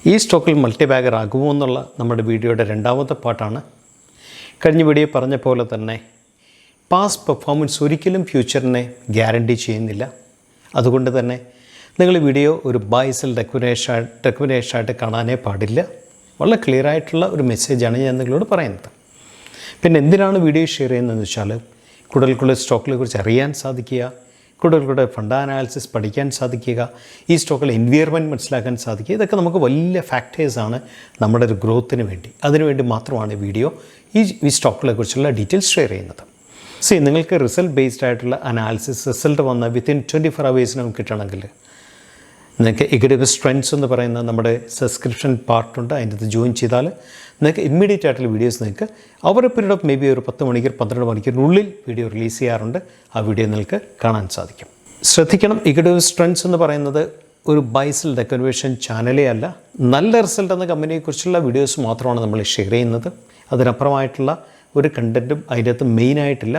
ഈ സ്റ്റോക്കിൽ മൾട്ടിബാഗർ ആകുമോ എന്നുള്ള നമ്മുടെ വീഡിയോയുടെ രണ്ടാമത്തെ പാർട്ടാണ്. കഴിഞ്ഞ വീഡിയോ പറഞ്ഞ പോലെ തന്നെ പാസ്റ്റ് പെർഫോമൻസ് ഒരിക്കലും ഫ്യൂച്ചറിനെ ഗ്യാരണ്ടി ചെയ്യുന്നില്ല. അതുകൊണ്ട് തന്നെ നിങ്ങൾ വീഡിയോ ഒരു ബൈ സെൽ റെക്കമെൻഡേഷനായിട്ട് കാണാനേ പാടില്ല. വളരെ ക്ലിയർ ആയിട്ടുള്ള ഒരു മെസ്സേജാണ് ഞാൻ നിങ്ങളോട് പറയുന്നത്. പിന്നെ എന്തിനാണ് വീഡിയോ ഷെയർ ചെയ്യുന്നതെന്ന് വെച്ചാൽ കൂടുതൽ സ്റ്റോക്കിനെ കുറിച്ച് അറിയാൻ സാധിക്കുക, കൂടുതൽ ഫണ്ട് അനാലിസിസ് പഠിക്കാൻ സാധിക്കുക, ഈ സ്റ്റോക്കിലെ എൻവയർമെൻറ്റ് മനസ്സിലാക്കാൻ സാധിക്കുക. ഇതൊക്കെ നമുക്ക് വലിയ ഫാക്ടേഴ്സാണ് നമ്മുടെ ഒരു ഗ്രോത്തിന് വേണ്ടി. അതിനുവേണ്ടി മാത്രമാണ് വീഡിയോ ഈ സ്റ്റോക്കുകളെ കുറിച്ചുള്ള ഡീറ്റെയിൽസ് ഷെയർ ചെയ്യുന്നത്. നിങ്ങൾക്ക് റിസൾട്ട് ബേസ്ഡ് ആയിട്ടുള്ള അനാലിസിസ് റിസൾട്ട് വന്ന വിത്തിൻ 24 hours നമുക്ക് കിട്ടണമെങ്കിൽ നിങ്ങൾക്ക് EQTFX ട്രെൻഡ്സ് എന്ന് പറയുന്ന നമ്മുടെ സബ്സ്ക്രിപ്ഷൻ പാർട്ടുണ്ട്. അതിൻ്റെ അത് ജോയിൻ ചെയ്താൽ നിങ്ങൾക്ക് ഇമ്മീഡിയറ്റ് ആയിട്ടുള്ള വീഡിയോസ് നിങ്ങൾക്ക് over A period of may be ഒരു 10 മണിക്കൂർ 12 മണിക്കൂറിനുള്ളിൽ വീഡിയോ റിലീസ് ചെയ്യാറുണ്ട്. ആ വീഡിയോ നിങ്ങൾക്ക് കാണാൻ സാധിക്കും. ശ്രദ്ധിക്കണം, EQTFX ട്രെൻഡ്സ് എന്ന് പറയുന്നത് ഒരു ബൈ സെൽ റെക്കമെൻഡേഷൻ ചാനലേ അല്ല. നല്ല റിസൾട്ട് എന്ന കമ്പനിയെക്കുറിച്ചുള്ള വീഡിയോസ് മാത്രമാണ് നമ്മൾ ഷെയർ ചെയ്യുന്നത്. അതിനപ്പുറമായിട്ടുള്ള ഒരു കണ്ടൻറ്റും അതിൻ്റെ അകത്ത് മെയിനായിട്ടില്ല.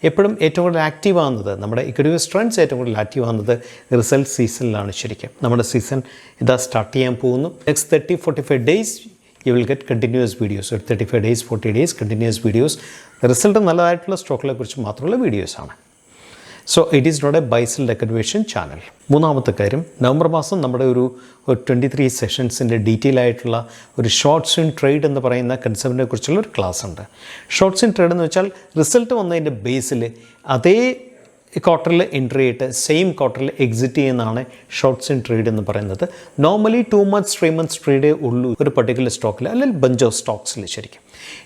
എപ്പോഴും ഏറ്റവും കൂടുതൽ ആക്റ്റീവ് ആകുന്നത് നമ്മുടെ EQTFX ട്രെൻഡ്സ് ഏറ്റവും കൂടുതൽ ആക്റ്റീവ് ആകുന്നത് റിസൾട്ട് സീസണിലാണ്. ശരിക്കും നമ്മുടെ സീസൺ ഇതാ സ്റ്റാർട്ട് ചെയ്യാൻ പോകുന്നു. Next 30-45 days you will get continuous videos. 35 days 40 days continuous videos. Result നല്ലതായിട്ടുള്ള സ്റ്റോക്കുകളെ കുറിച്ച് മാത്രമുള്ള വീഡിയോസാണ്. So it is not a buy sell recommendation channel. മൂന്നാമത്തെ കാര്യം, നവംബർ മാസം നമ്മുടെ ഒരു 23 സെഷൻസിൻ്റെ ഡീറ്റെയിൽ ആയിട്ടുള്ള ഒരു ഷോർട്ട് സ്വിംഗ് ട്രേഡ് എന്ന് പറയുന്ന കൺസെപ്റ്റിനെ കുറിച്ചുള്ള ഒരു ക്ലാസ് ഉണ്ട്. ഷോർട്ട് സ്വിംഗ് ട്രേഡ് എന്ന് വെച്ചാൽ റിസൾട്ട് വന്നതിൻ്റെ ബേസിൽ അതേ ക്വാർട്ടറിൽ എൻട്രി ചെയ്തിട്ട് സെയിം ക്വാർട്ടറിൽ എക്സിറ്റ് ചെയ്യുന്നതാണ് ഷോർട്ട് സ്വിംഗ് ട്രേഡ് എന്ന് പറയുന്നത്. നോർമലി 2 months 3 months ട്രേഡേ ഉള്ളൂ ഒരു പർട്ടിക്കുലർ സ്റ്റോക്കിൽ, അല്ലെങ്കിൽ ബഞ്ച് ഓഫ് സ്റ്റോക്സിൽ. ശരിക്കും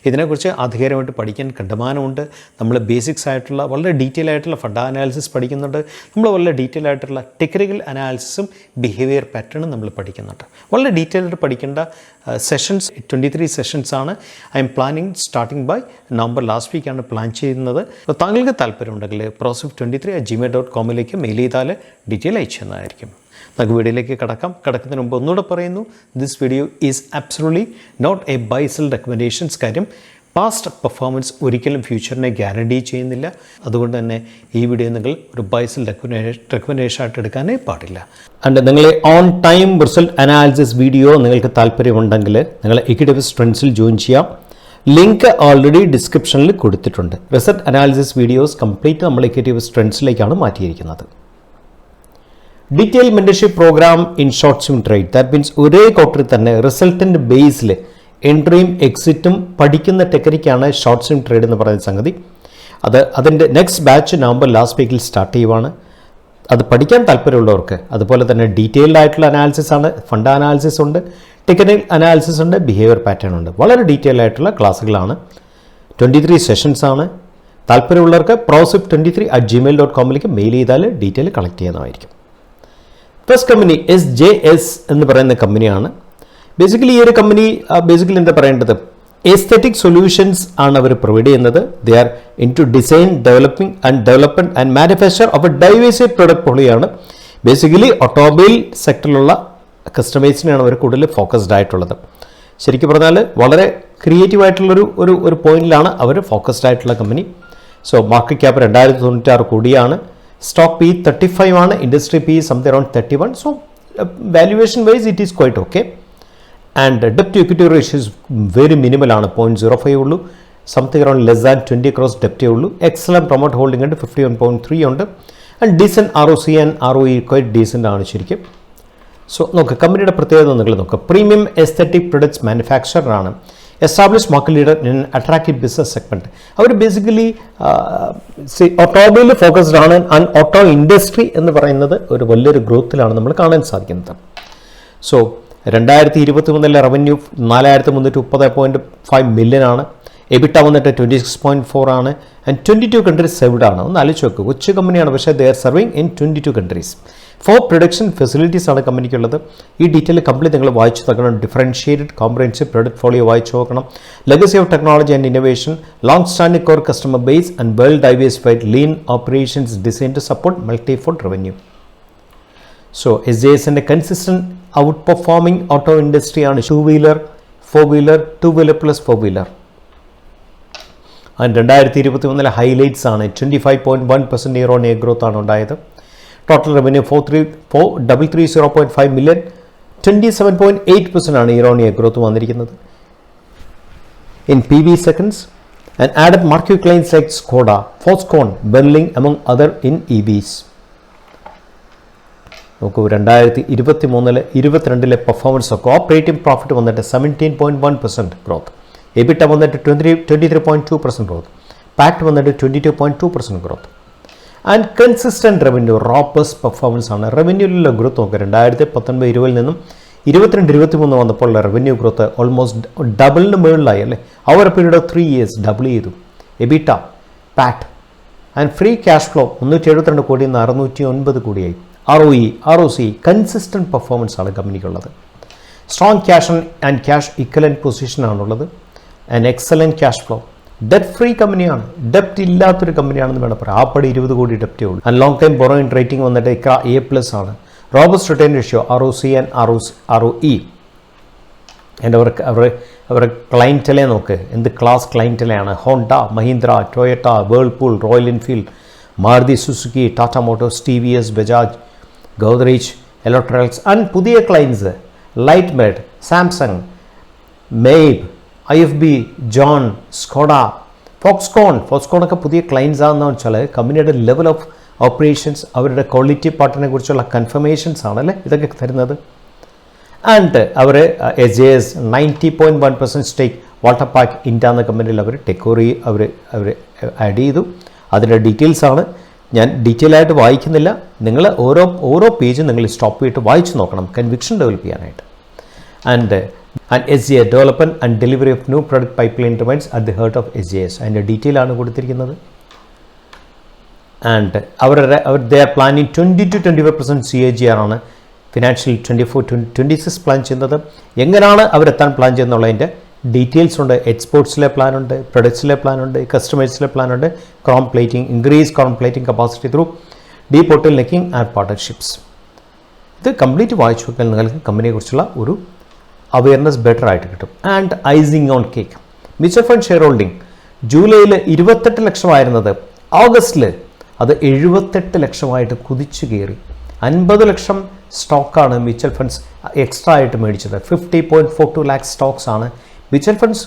ഇതിനെക്കുറിച്ച് ആധികാരികമായിട്ട് പഠിക്കാൻ കണ്ടമാനമുണ്ട്. നമ്മൾ ബേസിക്സ് ആയിട്ടുള്ള വളരെ ഡീറ്റെയിൽ ആയിട്ടുള്ള ഫണ്ട് അനാലിസിസ് പഠിക്കുന്നുണ്ട്. നമ്മൾ വളരെ ഡീറ്റെയിൽ ആയിട്ടുള്ള ടെക്നിക്കൽ അനാലിസിസും ബിഹേവിയർ പാറ്റേണും നമ്മൾ പഠിക്കുന്നുണ്ട്. വളരെ ഡീറ്റെയിൽ ആയിട്ട് പഠിക്കേണ്ട സെഷൻസ് 23 സെഷൻസാണ്. I am planning starting by November last വീക്കാണ് പ്ലാൻ ചെയ്യുന്നത്. അപ്പോൾ താങ്കൾക്ക് താല്പര്യമുണ്ടെങ്കിൽ prosif23@gmail.com മെയിൽ ചെയ്താൽ ഡീറ്റെയിൽ അയച്ചു തന്നതായിരിക്കും. നമുക്ക് വീഡിയോയിലേക്ക് കടക്കുന്നതിന് മുമ്പ് ഒന്നുകൂടെ പറയുന്നു, this video is absolutely not a buy sell recommendations. കാര്യം പാസ്റ്റ് പെർഫോമൻസ് ഒരിക്കലും ഫ്യൂച്ചറിനെ ഗ്യാരണ്ടി ചെയ്യുന്നില്ല. അതുകൊണ്ട് തന്നെ ഈ വീഡിയോ നിങ്ങൾ ഒരു ബൈ സെൽ റെക്കമെൻഡേഷനായിട്ട് എടുക്കാനേ പാടില്ല. ആൻഡ് നിങ്ങൾ on time result analysis video നിങ്ങൾക്ക് താല്പര്യമുണ്ടെങ്കിൽ നിങ്ങൾ EQTFX ട്രെൻഡ്സിൽ ജോയിൻ ചെയ്യാം. ലിങ്ക് ഓൾറെഡി ഡിസ്ക്രിപ്ഷനിൽ കൊടുത്തിട്ടുണ്ട്. റിസൾട്ട് അനാലിസിസ് വീഡിയോസ് കംപ്ലീറ്റ് നമ്മൾ EQTFX ട്രെൻഡ്സിലേക്കാണ് മാറ്റിയിരിക്കുന്നത്. Detail mentorship programme in short swing trade. That means ഒരേ ക്വാർട്ടറിൽ തന്നെ റിസൾട്ടിൻ്റെ ബേസിൽ എൻട്രിയും എക്സിറ്റും പഠിക്കുന്ന ടെക്നിക്കാണ് ഷോർട്ട് സ്വിംഗ് ട്രേഡ് എന്ന് പറയുന്ന സംഗതി. അതിൻ്റെ നെക്സ്റ്റ് ബാച്ച് നവംബർ ലാസ്റ്റ് വീക്കിൽ സ്റ്റാർട്ട് ചെയ്യുവാണ്. അത് പഠിക്കാൻ താല്പര്യമുള്ളവർക്ക് അതുപോലെ തന്നെ ഡീറ്റെയിൽഡ് ആയിട്ടുള്ള അനാലിസിസ് ആണ്. ഫണ്ട് അനാലിസിസ് ഉണ്ട്, ടെക്നിക്കൽ അനാലിസിസ് ഉണ്ട്, ബിഹേവിയർ പാറ്റേൺ ഉണ്ട്. വളരെ ഡീറ്റെയിൽ ആയിട്ടുള്ള ക്ലാസ്സുകളാണ്. 23 സെഷൻസാണ്. താല്പര്യമുള്ളവർക്ക് prosif23@gmail.com മെയിൽ ചെയ്താൽ ഡീറ്റെയിൽ കളക്ട് ചെയ്യുന്നതായിരിക്കും. ഫസ്റ്റ് കമ്പനി SJS എന്ന് പറയുന്ന കമ്പനിയാണ്. ബേസിക്കലി ഈ ഒരു കമ്പനി എന്താ പറയേണ്ടത്, എസ്തെറ്റിക് സൊല്യൂഷൻസ് ആണ് അവർ പ്രൊവൈഡ് ചെയ്യുന്നത്. They are in to design development and manufacture of a diversity product പോളിയാണ്. ബേസിക്കലി ഓട്ടോമൊബൈൽ സെക്ടറിലുള്ള കസ്റ്റമേഴ്സിനെയാണ് അവർ കൂടുതൽ ഫോക്കസ്ഡ് ആയിട്ടുള്ളത്. ശരിക്കും പറഞ്ഞാൽ വളരെ ക്രിയേറ്റീവ് ആയിട്ടുള്ളൊരു ഒരു പോയിന്റിലാണ് അവർ ഫോക്കസ്ഡ് ആയിട്ടുള്ള കമ്പനി. സോ മാർക്കറ്റ് ക്യാപ്പ് 2096 കോടിയാണ്. സ്റ്റോക്ക് P 35 ആണ്. Industry P something around 31. So valuation wise it is quite okay. And ഡെപ്റ്റ് to equity ratios very minimal ആണ്, 0.05 ഉള്ളൂ. Something around less than 20 crores ഡെപ്റ്റേ ഉള്ളൂ. എക്സലന്റ് പ്രൊമോട്ട് ഹോൾഡിംഗ് ഉണ്ട്, 51.3 ഉണ്ട്. And decent ROC and ROE quite decent ആണ് ശരിക്കും. So നോക്കുക, കമ്പനിയുടെ പ്രത്യേകത നിങ്ങൾ നോക്കുക. പ്രീമിയം എസ്തെറ്റിക് പ്രൊഡക്ട്സ് മാനുഫാക്ചറർ ആണ്. Establish market leader in attractive business segment. അവർ ബേസിക്കലി ഓട്ടോമൊബൈൽ ഫോക്കസ്ഡ് ആണ്. ആൻഡ് ഓട്ടോ ഇൻഡസ്ട്രി എന്ന് പറയുന്നത് ഒരു വലിയൊരു ഗ്രോത്തിലാണ് നമ്മൾ കാണാൻ സാധിക്കുന്നത്. സോ 2023 റവന്യൂ 4330.5 million ആണ്. എബിറ്റ വന്നിട്ട് 26.4 ആണ്. ആൻഡ് 22 countries സെർവ്ഡ് ആണ്. ഒന്ന് ആലോചിച്ച് നോക്കുക, കൊച്ചു കമ്പനിയാണ്, പക്ഷേ they are serving in 22 countries. 4 production facilities ആണ് കമ്പനിക്കുള്ളത്. ഈ ഡീറ്റെയിൽ കംപ്ലീറ്റ് നിങ്ങൾ വായിച്ചു നോക്കണം. ഡിഫറൻഷിയേറ്റഡ് കോംപ്രഹെൻസീവ് പ്രൊഡക്റ്റ് ഫോളിയോ വായിച്ചു നോക്കണം. Legacy of technology and innovation, long standing core customer base and well diversified lean operations design to support multi fold revenue. So SJSൻ്റെ consistent out performing auto industry ആണ്. 2-wheeler 4-wheeler 2-wheeler plus 4-wheeler. And 2023 highlights ആണ്. 25.1% year on year growth ആണ് ഉണ്ടായത്. Total revenue 4,330.5 million. 27.8% ആണ് year on year growth വന്നിരിക്കുന്നത്. In PV seconds and added marquee clients like Skoda, Foxconn, Berling among other in EVs. നോക്കൂ 2023-22 performance ഒക്കെ operating profit വന്നിട്ട് 17.1% growth, എബിറ്റ വന്നിട്ട് 23.2% growth, പാറ്റ് വന്നിട്ട് 22.2% growth and consistent revenue robust performance ആണ്. റവന്യൂയിലുള്ള growth നോക്കുക 2019-20 നിന്നും 22-23 വന്നപ്പോൾ റവന്യൂ ഗ്രോത്ത് ഓൾമോസ്റ്റ് ഡബിളിന് മുകളിലായി അല്ലേ. അവർ പീരീഡ് ഓഫ് 3 years ഡബിൾ ചെയ്തു. EBITDA, PAT and free cash flow 372 കോടിയിൽ നിന്ന് 609 കോടിയായി. ROC കൺസിസ്റ്റൻറ്റ് പെർഫോമൻസ് ആണ് കമ്പനിക്കുള്ളത്. Strong cash and cash equivalent പൊസിഷനാണുള്ളത് and excellent cash flow. Debt free കമ്പനിയാണ്, ഡെപ്റ്റ് ഇല്ലാത്തൊരു കമ്പനിയാണെന്ന് വേണം പറയാം. ആപ്പടി 20 കോടി ഡെപ്റ്റേ ഉള്ളൂ. And long time borrowing rating വന്നിട്ട് A+ ആണ്. Robust return ratio ROC and ROE. And അവരുടെ ക്ലയൻറ്റലെ നോക്ക്, എന്ത് ക്ലാസ് ക്ലയൻറ്റലെയാണ്. Honda, Mahindra, Toyota, Whirlpool, Royal Enfield, Maruti Suzuki, Tata Motors, TVS, Bajaj, Godrej, electronics and പുതിയ clients light med, Samsung, Mabe, IFB, John, Skoda, ഫോക്സ്കോണൊക്കെ പുതിയ clients ആണെന്ന് വെച്ചാൽ കമ്പനിയുടെ ലെവൽ ഓഫ് ഓപ്പറേഷൻസ്, അവരുടെ ക്വാളിറ്റി പാർട്ടിനെ കുറിച്ചുള്ള കൺഫർമേഷൻസ് ആണല്ലേ ഇതൊക്കെ തരുന്നത്. ആൻഡ് അവർ SJS 90.1% സ്റ്റേക്ക് വാട്ടർ പാർക്ക് ഇന്ത്യ എന്ന കമ്പനിയിൽ അവർ ടെക്കോറി അവർ ആഡ് ചെയ്തു. അതിൻ്റെ ഡീറ്റെയിൽസ് ആണ്, ഞാൻ ഡീറ്റെയിൽ ആയിട്ട് വായിക്കുന്നില്ല. നിങ്ങൾ ഓരോ പേജും നിങ്ങൾ സ്റ്റോപ്പ് ചെയ്തിട്ട് വായിച്ചു നോക്കണം കൺവിക്ഷൻ ഡെവലപ്പ് ചെയ്യാനായിട്ട്. And SGA development and delivery of new product pipeline remains at the heart of SJS. അതിൻ്റെ ഡീറ്റെയിൽ ആണ് കൊടുത്തിരിക്കുന്നത്. And they are planning 20-25% CAGR ആണ് ഫിനാൻഷ്യൽ 24-26 പ്ലാൻ ചെയ്യുന്നത്. എങ്ങനെയാണ് അവരെത്താൻ പ്ലാൻ ചെയ്യുന്നുള്ളതിൻ്റെ ഡീറ്റെയിൽസ് ഉണ്ട്. എക്സ്പോർട്സിലെ പ്ലാനുണ്ട്, പ്രൊഡക്ട്സിലെ പ്ലാനുണ്ട്, കസ്റ്റമേഴ്സിലെ പ്ലാനുണ്ട്. Increase chrome plating capacity through debottlenecking and partnerships. ഇത് കംപ്ലീറ്റ് വായിച്ചു നോക്കിയാൽ നിങ്ങൾക്ക് കമ്പനിയെക്കുറിച്ചുള്ള ഒരു അവയർനെസ് ബെറ്റർ ആയിട്ട് കിട്ടും. And icing on cake, mutual fund share holding ജൂലൈയിൽ 28 ലക്ഷമായിരുന്നത് ഓഗസ്റ്റിൽ അത് 78 ലക്ഷമായിട്ട് കുതിച്ചു കയറി. 50 ലക്ഷം സ്റ്റോക്കാണ് മ്യൂച്വൽ ഫണ്ട്സ് എക്സ്ട്രാ ആയിട്ട് മേടിച്ചത്. 50.42 lakh സ്റ്റോക്സ് ആണ് മ്യൂച്വൽ ഫണ്ട്സ്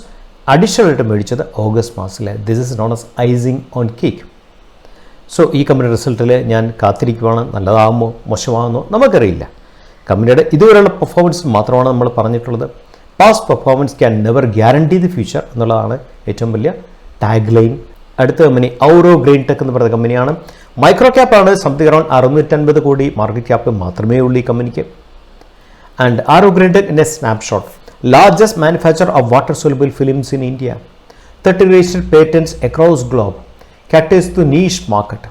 അഡീഷണൽ ആയിട്ട് മേടിച്ചത് ഓഗസ്റ്റ് മാസത്തിൽ. This is known as icing on cake. So ഈ കമ്പനി റിസൾട്ടിൽ ഞാൻ കാത്തിരിക്കുവാണ്. നല്ലതാകുമോ മോശമാകുമോ നമുക്കറിയില്ല. കമ്പനിയുടെ ഇതുവരെയുള്ള പെർഫോമൻസ് മാത്രമാണ് നമ്മൾ പറഞ്ഞിട്ടുള്ളത്. Past performance can never guarantee the future എന്നുള്ളതാണ് ഏറ്റവും വലിയ ടാഗ് ലൈൻ. അടുത്ത കമ്പനി ഔറോ ഗ്രെയിൻ ടെക് എന്ന് പറയുന്ന കമ്പനിയാണ്. മൈക്രോ ക്യാപ്പാണ്, സംതിങ് അറൌണ്ട് 650 കോടി മാർക്കറ്റ് ക്യാപ്പ് മാത്രമേ ഉള്ളൂ ഈ കമ്പനിക്ക്. And Arrow Greentech in a snapshot, largest manufacture of water soluble films in India, 30 registered patents across globe, caters to niche market.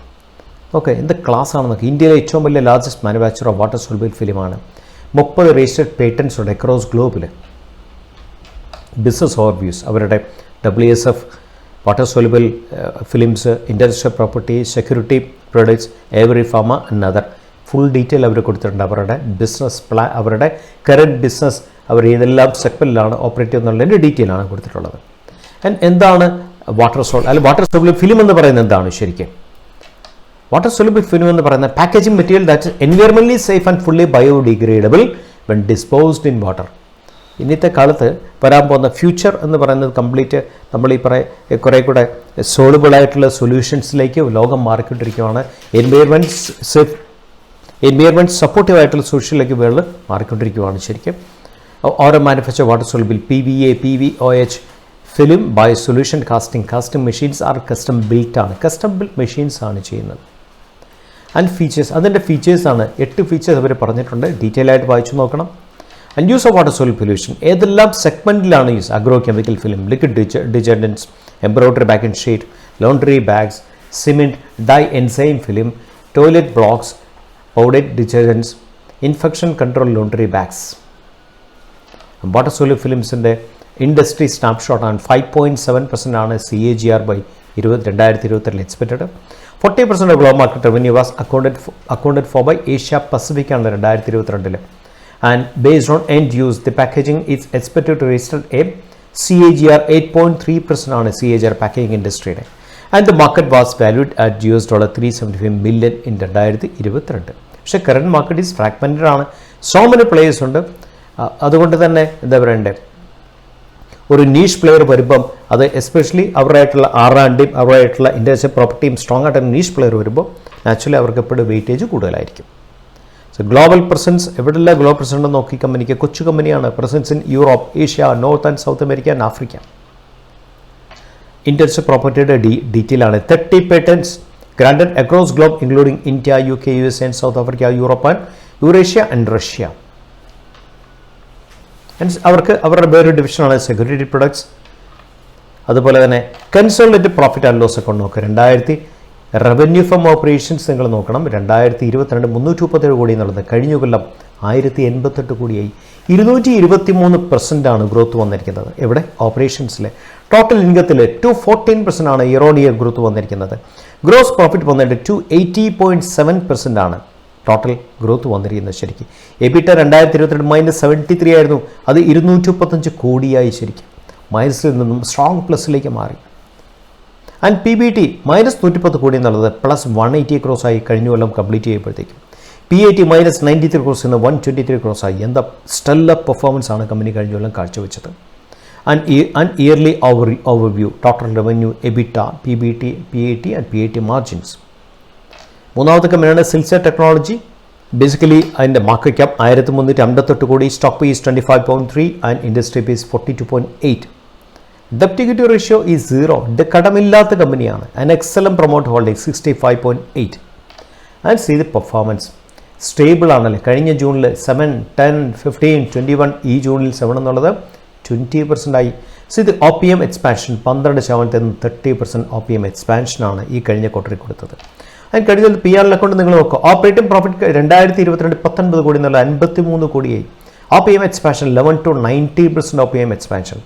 Okay, എന്ത് class ആണ് നോക്കി. ഇന്ത്യയിലെ ഏറ്റവും വലിയ largest manufacture of water soluble ഫിലിമാണ്. 30 രജിസ്റ്റർഡ് പേറ്റൻസ് ഉണ്ട് across ഗ്ലോബിൽ. Business overviews, അവരുടെ WSF water soluble films, industrial property, security products, every pharma and other full detail അവർ കൊടുത്തിട്ടുണ്ട്. അവരുടെ ബിസിനസ് പ്ലാൻ, അവരുടെ കറൻറ്റ് ബിസിനസ്, അവർ ഏതെല്ലാം സെഗ്മെൻറ്റിലാണ് ഓപ്പറേറ്റ് ചെയ്യുന്നതിൻ്റെ ഡീറ്റെയിൽ ആണ് കൊടുത്തിട്ടുള്ളത്. ആൻഡ് എന്താണ് വാട്ടർ സോലുബിൾ ഫിലിം എന്ന് പറയുന്നത് എന്താണ് ശരിക്കും? വാട്ടർ സോലുബിൾ ഫിലിം എന്ന് പറയുന്ന packaging material that environmentally safe and fully biodegradable when disposed in water. ഇന്നത്തെ കാലത്ത് വരാൻ പോകുന്ന ഫ്യൂച്ചർ എന്ന് പറയുന്നത് കംപ്ലീറ്റ് നമ്മൾ ഈ കുറേ കൂടെ സോളുബിളായിട്ടുള്ള സൊല്യൂഷൻസിലേക്ക് ലോകം മാറിക്കൊണ്ടിരിക്കുകയാണ്. എൻവയറമെൻറ്റ് സപ്പോർട്ടീവായിട്ടുള്ള സൊല്യൂഷനിലേക്ക് വേൾഡ് മാറിക്കൊണ്ടിരിക്കുകയാണ് ശരിക്കും. ഓരോ manufacture water soluble PVA, PVOH film by solution casting machines are custom built ആണ്, കസ്റ്റം ബിൽറ്റ് മെഷീൻസ് ആണ് ചെയ്യുന്നത്. ആൻഡ് ഫീച്ചേഴ്സ്, അതിൻ്റെ ഫീച്ചേഴ്സാണ് 8 ഫീച്ചേഴ്സ് അവർ പറഞ്ഞിട്ടുണ്ട്. ഡീറ്റെയിൽ ആയിട്ട് വായിച്ചു നോക്കണം. And use of water soluble solution ഏതെല്ലാം സെഗ്മെൻറ്റിലാണ് use? Agro chemical film, liquid detergents, embroidery bag and sheet, laundry bags, cement, dye enzyme film, toilet blocks, powdered detergents, infection control laundry bags. Water soluble ഫിലിംസിൻ്റെ industry സ്നാപ്ഷോട്ടാണ്. 5.7% ആണ് CAGR by 2022 expected. 40% of global market revenue was accounted for by Asia Pacific ആണ് 2022. And based on end use, the packaging is expected to register a CAGR 8.3% on a CAGR packaging industry. And the market was valued at $375 million in 2022. പക്ഷേ current market is fragmented ആണ്. So many players ഉണ്ട്. അതുകൊണ്ട് തന്നെ എന്താ പറയണ്ടേ, ഒരു niche player വരുമ്പം അത് എസ്പെഷ്യലി അവരുമായിട്ടുള്ള ആറാണ്ടിയും അവരുമായിട്ടുള്ള ഇൻ്റലക്ച്വൽ പ്രോപ്പർട്ടിയും സ്ട്രോങ് ആയിട്ട് നീഷ് പ്ലെയർ വരുമ്പോൾ നാച്ചുറലി അവർക്ക് എപ്പോഴും വെയിറ്റേജ് കൂടുതലായിരിക്കും. സോ ഗ്ലോബൽ പ്രസൻസ്, എവിടെയുള്ള ഗ്ലോബൽ പ്രസൻസ് നോക്കി കമ്പനിക്ക് കൊച്ചു കമ്പനിയാണ്. Presence in Europe, Asia, north and south America and Africa. Intellectual പ്രോപ്പർട്ടിയുടെ ഡീറ്റെയിൽ ആണ്. 30 patents granted across globe including India, UK, USA and South Africa, Europe and Eurasia and Russia. അവർക്ക് അവരുടെ വേറൊരു ഡിവിഷനാണ് സെക്യൂരിറ്റി പ്രൊഡക്ട്സ്. അതുപോലെ തന്നെ consolidated profit and loss account നോക്കുക. Revenue from operations നിങ്ങൾ നോക്കണം. 2022 337 കോടി എന്നുള്ളത് കഴിഞ്ഞ കൊല്ലം 1088 കോടിയായി. 223% ഗ്രോത്ത് വന്നിരിക്കുന്നത്. എവിടെ? ഓപ്പറേഷൻസിലെ. ടോട്ടൽ ഇൻകത്തിൽ 214% ആണ് ഇയർ ഓൺ ഇയർ ഗ്രോത്ത് വന്നിരിക്കുന്നത്. ഗ്രോസ് പ്രോഫിറ്റ് വന്നിട്ട് 280.7% ടോട്ടൽ ഗ്രോത്ത് വന്നിരിക്കുന്നത്. ശരിക്കും എബിറ്റ 2022 -73 ആയിരുന്നു, അത് 235 കോടിയായി ശരിക്കും മൈനസിൽ നിന്നും സ്ട്രോങ് പ്ലസിലേക്ക് മാറി. ആൻഡ് PBT -110 കോടി എന്നുള്ളത് +180 crores ആയി കഴിഞ്ഞ കൊല്ലം കംപ്ലീറ്റ് ചെയ്യുമ്പോഴത്തേക്കും. PAT -93 crores നിന്ന് 123 crores ആയി. എന്താ സ്റ്റെല്ലർ പെർഫോമൻസ് ആണ് കമ്പനി കഴിഞ്ഞ കൊല്ലം കാഴ്ചവെച്ചത്. And yearly overview, total revenue, EBITDA, PBT, PAT and PAT margins. മൂന്നാമത്തെ കമ്പനിയാണ് സിൽസ ടെക്നോളജി. ബേസിക്കലി അതിൻ്റെ market cap 1358 crore, stock price 25.3 and industry price 42.8. ഡെപ്റ്റ് ഇക്വിറ്റി റേഷ്യോ ഈസ് 0. ഇത് കടമില്ലാത്ത കമ്പനിയാണ്. And excellent promoter holding 65.8. And see the performance stable ആണല്ലേ. കഴിഞ്ഞ ജൂണിൽ 7, 10, 15, 21, ഈ ജൂണിൽ 7 എന്നുള്ളത് 20% ആയി. സോ ഇത് OPM എക്സ്പാൻഷൻ 12% നിന്ന് 30% OPM എക്സ്പാൻഷനാണ് ഈ കഴിഞ്ഞ ക്വാർട്ടറിൽ കൊടുത്തത്. അതിന് കഴിഞ്ഞ PR അക്കൗണ്ട് നിങ്ങൾ നോക്കുക. ഓപ്പറേറ്റിംഗ് പ്രോഫിറ്റ് 2022 19 കോടി എന്നുള്ള 53 കോടിയായി. OPM expansion 11 to 90% OPM expansion.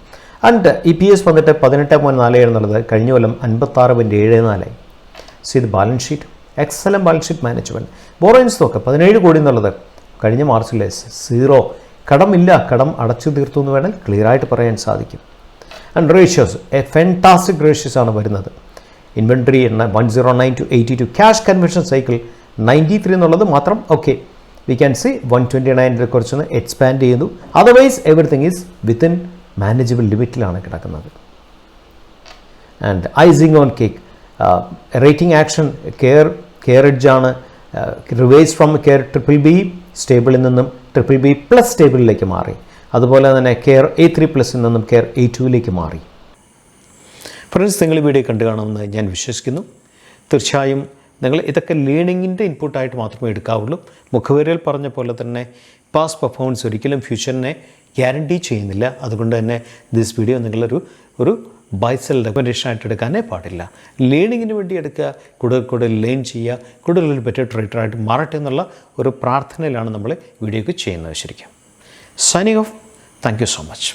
And EPS വന്നിട്ട് 18.47 എന്നുള്ളത് കഴിഞ്ഞ കൊല്ലം 56.74 ആയി. സോ ഇത് balance sheet, excellent balance sheet management. Borrowings നോക്കുക 17 കോടി എന്നുള്ളത് കഴിഞ്ഞ മാർച്ചിൽ 0. കടമില്ല, കടം അടച്ചു തീർത്തു എന്ന് വേണമെങ്കിൽ ക്ലിയർ ആയിട്ട് പറയാൻ സാധിക്കും. ആൻഡ് റേഷ്യോസ് ഫാന്റാസ്റ്റിക് റേഷ്യോസ് ആണ് വരുന്നത്. Inventory 109 to 82, cash conversion cycle 93 എന്നുള്ളത് മാത്രം ഓക്കെ. വി ക്യാൻ സി 129 കുറച്ചൊന്ന് എക്സ്പാൻഡ് ചെയ്യുന്നു. Otherwise everything is within manageable ലിമിറ്റിലാണ് കിടക്കുന്നത്. And icing on cake, rating action care എഡ്ജാണ്. റിവൈസ് ഫ്രം കെയർ BBB സ്റ്റേബിളിൽ നിന്നും BBB+ സ്റ്റേബിളിലേക്ക് മാറി. അതുപോലെ തന്നെ കെയർ A3+ നിന്നും കെയർ A2ലേക്ക് മാറി. ഫ്രണ്ട്സ്, നിങ്ങൾ ഈ വീഡിയോ കണ്ടു കാണുമെന്ന് ഞാൻ വിശ്വസിക്കുന്നു. തീർച്ചയായും നിങ്ങൾ ഇതൊക്കെ ലേണിങ്ങിൻ്റെ ഇൻപുട്ടായിട്ട് മാത്രമേ എടുക്കാവുള്ളൂ. മുഖവരിയിൽ പറഞ്ഞ പോലെ തന്നെ പാസ്റ്റ് പെർഫോമൻസ് ഒരിക്കലും ഫ്യൂച്ചറിനെ ഗ്യാരണ്ടി ചെയ്യുന്നില്ല. അതുകൊണ്ട് തന്നെ ദിസ് വീഡിയോ നിങ്ങളൊരു ബൈസെൽ റെക്കമെൻഡേഷൻ ആയിട്ട് എടുക്കാനേ പാടില്ല. ലേണിങ്ങിന് വേണ്ടി എടുക്കുക, കൂടുതൽ ലേൺ ചെയ്യുക, കൂടുതൽ ബെറ്റർ ട്രേഡറായിട്ട് മാറട്ടെ എന്നുള്ള ഒരു പ്രാർത്ഥനയിലാണ് നമ്മൾ വീഡിയോയ്ക്ക് ചെയ്യുന്നത്. ശരിക്കും signing off. Thank you so much.